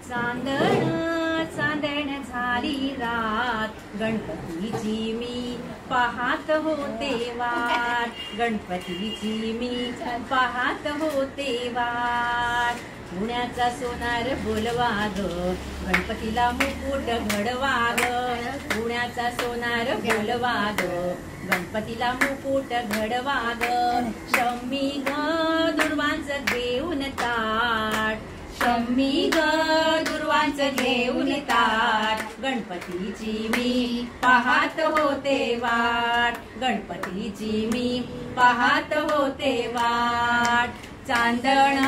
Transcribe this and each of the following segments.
चांदण चांदण झाली रात, गणपतीची मी पाहत होते वाट, गणपतीची मी पाहत होते वाट. पुण्याचा सोनार बोलवा ग, गणपतीला मुकुट घडवा ग. पुण्याचा सोनार बोलवा ग, गणपतीला मुकुट घडवा ग. शम्मी ग दुर्वांचं घेऊन ताट, शम्मी ग दुर्वांचं घेऊन ताट, गणपतीची मी पाहत होते वाट, गणपतीची मी पाहत होते वाट. चांदण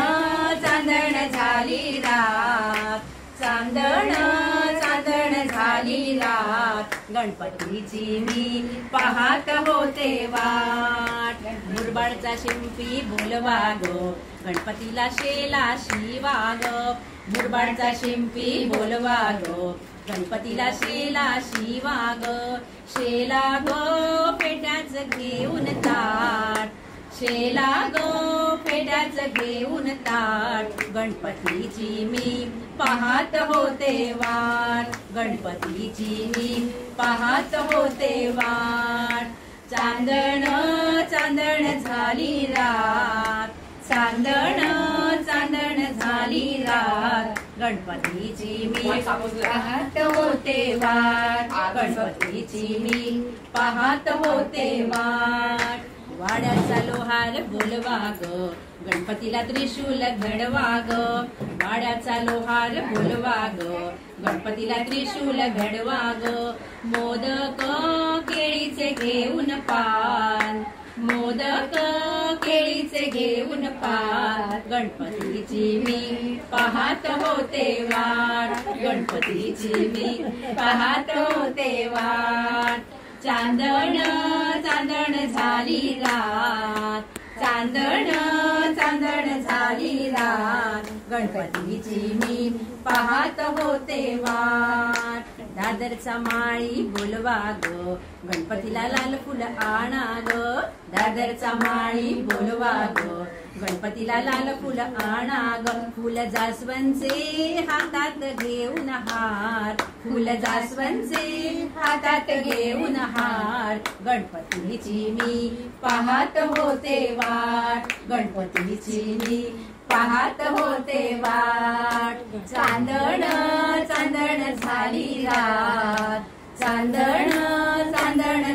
चांदण झाली रात, चांदण चांदण झाली रात, गणपतीची मी पाहत होते वाट. मुरबाडचा शिंपी बोलवा ग, गणपतीला शेला शिवा ग. मुरबाडचा शिंपी बोलवा ग, गणपतीला शेला शिवा ग. शेला ग पेट्याच घेऊन ताट, शेला ग पेट्याच घेऊन ताट, गणपतीची मी पाहत होते वाट, गणपतीची मी पाहत होते वाट. चांदण चांदण झाली रात, चांदण चांदण झाली रात, गणपतीची मी पाहत होते वाट, गणपतीची मी पाहत होते वाट. वाड्याचा लोहार बोलवा ग, गणपतीला त्रिशूल घडवा ग. वाड्याचा लोहार बोलवा ग, गणपतीला त्रिशूल घडवा ग. मोदक केळीचे घेऊन पान, मोदक केळीचे घेऊन पान, गणपतीची मी पाहत होते वाट, गणपतीची मी पाहत होते वाट. चांदण चांदण झाली रात, चांदण चांदण झाली रात, गणपतीची मी पाहत होते वाट. दादरचा माळी बोलवा ग, गणपतीला लाल फुल आणा ग. दादरचा माळी बोलवा ग, गणपतीला लाल फुल आणा ग. फुल जास्वंदचे हातात घेऊन हार, फुल जास्वंदचे हातात घेऊन हार, गणपतीची मी पाहत होते वाट, गणपतीची मी पाहत होते वाट. चांदण चांदण झाली रात, चांदण चांदण